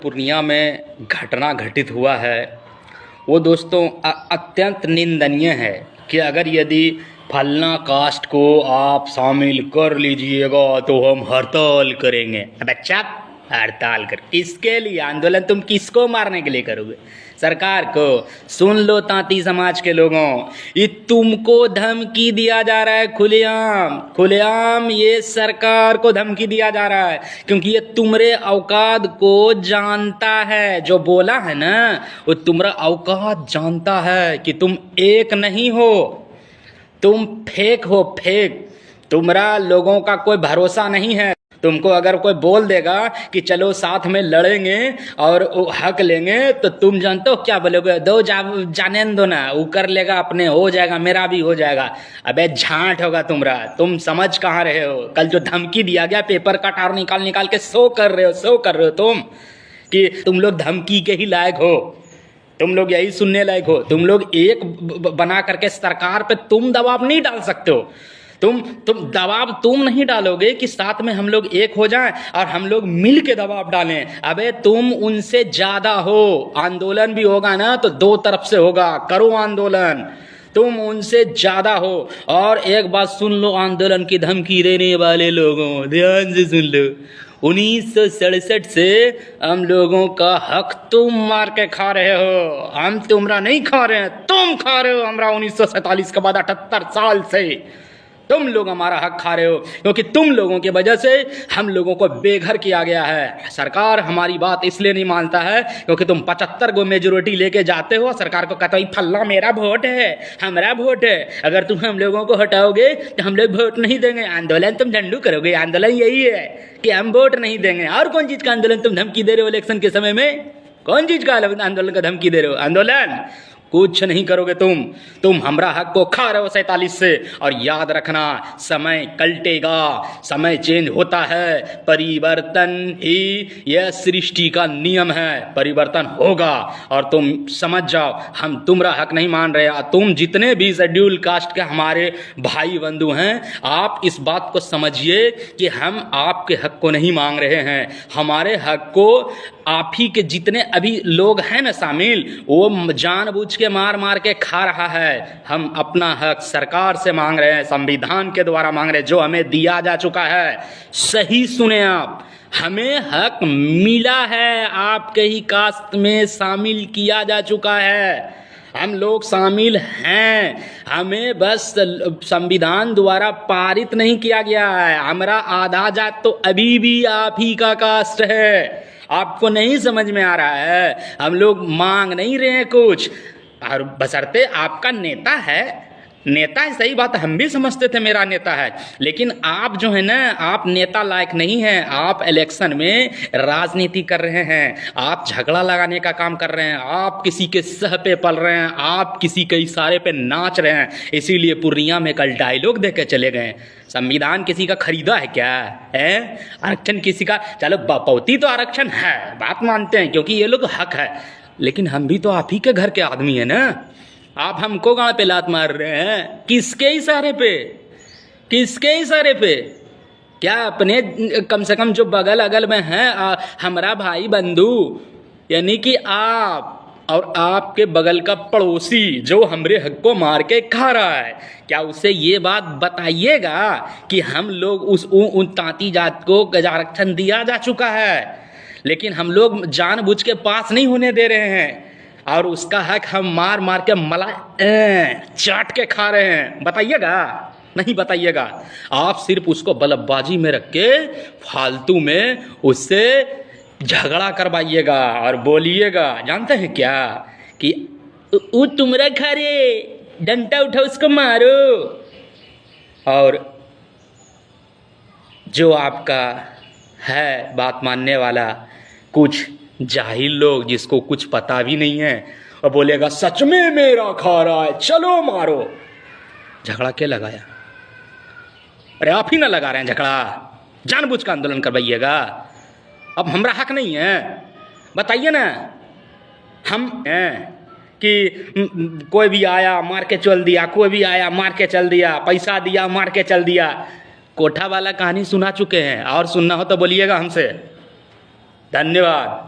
पूर्णिया में घटना घटित हुआ है वो दोस्तों अत्यंत निंदनीय है कि अगर यदि फलना कास्ट को आप शामिल कर लीजिएगा तो हम हड़ताल करेंगे। अब अच्छा हड़ताल कर किसके लिए? आंदोलन तुम किसको मारने के लिए करोगे? सरकार को? सुन लो तांती समाज के लोगों, ये तुमको धमकी दिया जा रहा है खुलेआम खुलेआम। ये सरकार को धमकी दिया जा रहा है क्योंकि ये तुम्हारे औकात को जानता है। जो बोला है ना वो तुम्हारा औकात जानता है कि तुम एक नहीं हो, तुम फेक हो, फेक। तुम्हारा लोगों का कोई भरोसा नहीं है। तुमको अगर कोई बोल देगा कि चलो साथ में लड़ेंगे और हक लेंगे तो तुम जानते हो क्या बोलोगे? जाने दो ना, वो कर लेगा, अपने हो जाएगा, मेरा भी हो जाएगा। अबे झांट होगा तुम्हारा। तुम समझ कहाँ रहे हो? कल जो धमकी दिया गया, पेपर कटार निकाल निकाल के शो कर रहे हो तुम कि तुम लोग धमकी के ही लायक हो, तुम लोग यही सुनने लायक हो। तुम लोग एक बना करके सरकार पे तुम दबाव नहीं डाल सकते हो। तुम दबाव तुम नहीं डालोगे कि साथ में हम लोग एक हो जाएं और हम लोग मिल के दबाव डालें। अबे तुम उनसे ज्यादा हो। आंदोलन भी होगा ना तो दो तरफ से होगा, करो आंदोलन। तुम उनसे ज्यादा हो। और एक बात सुन लो, आंदोलन की धमकी देने वाले लोगों, ध्यान से सुन लो। 1967 से हम लोगों का हक तुम मार के खा रहे हो। हम तुम्हारा नहीं खा रहे हैं, तुम खा रहे हो हमारा। 1947 के बाद 78 साल से तुम लोग हमारा हक खा रहे हो क्योंकि तुम लोगों की वजह से हम लोगों को बेघर किया गया है। सरकार हमारी बात इसलिए नहीं मानता है क्योंकि तुम 75 गो मेजोरिटी लेके जाते हो। सरकार को कहते हो फल्ला मेरा वोट है, हमारा वोट है, अगर तुम हम लोगों को हटाओगे तो हम लोग वोट नहीं देंगे। आंदोलन तुम झंडू करोगे। आंदोलन यही है कि हम वोट नहीं देंगे। और कौन चीज का आंदोलन तुम धमकी दे रहे हो? इलेक्शन के समय में कौन चीज का आंदोलन का धमकी दे रहे हो? आंदोलन कुछ नहीं करोगे तुम हमरा हक को खा रहे हो 47 से। और याद रखना, समय कलटेगा, समय चेंज होता है, परिवर्तन ही यह सृष्टि का नियम है। परिवर्तन होगा और तुम समझ जाओ, हम तुम्हारा हक नहीं मान रहे। तुम जितने भी शेड्यूल कास्ट के हमारे भाई बंधु हैं, आप इस बात को समझिए कि हम आपके हक को नहीं मांग रहे हैं। हमारे हक को आप ही के जितने अभी लोग हैं ना शामिल, वो जानबूझ के मार मार के खा रहा है। हम अपना हक सरकार से मांग रहे हैं, संविधान के द्वारा मांग रहे हैं, जो हमें दिया जा चुका है। सही सुने आप, हमें हक मिला है, आपके ही कास्ट में शामिल किया जा चुका है। हम लोग शामिल हैं, हमें बस संविधान द्वारा पारित नहीं किया गया है। हमारा आधा जात तो अभी भी आप ही का कास्ट है। आपको नहीं समझ में आ रहा है? हम लोग मांग नहीं रहे हैं कुछ, और बशर्ते आपका नेता है, नेता है, सही बात है, हम भी समझते थे मेरा नेता है, लेकिन आप जो है ना, आप नेता लायक नहीं हैं। आप इलेक्शन में राजनीति कर रहे हैं, आप झगड़ा लगाने का काम कर रहे हैं, आप किसी के सह पे पल रहे हैं, आप किसी के इशारे पे नाच रहे हैं। इसीलिए पूर्णिया में कल डायलॉग दे के चले गए। संविधान किसी का खरीदा है क्या है? आरक्षण किसी का? चलो बपौती तो आरक्षण है, बात मानते हैं क्योंकि ये लोग हक है, लेकिन हम भी तो आप ही के घर के आदमी है ना। आप हमको गांव पे लात मार रहे हैं, किसके इशारे पे? किसके इशारे पे? क्या अपने कम से कम जो बगल अगल में हैं हमारा भाई बंधु, यानी कि आप और आपके बगल का पड़ोसी जो हमरे हक को मार के खा रहा है, क्या उसे ये बात बताइएगा कि हम लोग उन तांती जात को आरक्षण दिया जा चुका है, लेकिन हम लोग जानबूझ के पास नहीं होने दे रहे हैं और उसका हक हम मार मार के चाट के खा रहे हैं? बताइएगा? नहीं बताइएगा। आप सिर्फ उसको बल्लबबाजी में रख के फालतू में उससे झगड़ा करवाइएगा और बोलिएगा, जानते हैं क्या, कि वो तुम्हारा खा रे, डंडा उठा उसको मारो। और जो आपका है बात मानने वाला कुछ जाहिल लोग जिसको कुछ पता भी नहीं है, और बोलेगा सच में मेरा खा रहा है, चलो मारो। झगड़ा क्या लगाया? अरे आप ही ना लगा रहे हैं झगड़ा, जानबूझ का आंदोलन करवाइएगा। अब हमारा हक नहीं है? बताइए ना। हम हैं कि कोई भी आया मार के चल दिया, कोई भी आया मार के चल दिया, पैसा दिया मार के चल दिया। कोठा वाला कहानी सुना चुके हैं, और सुनना हो तो बोलिएगा हमसे। धन्यवाद।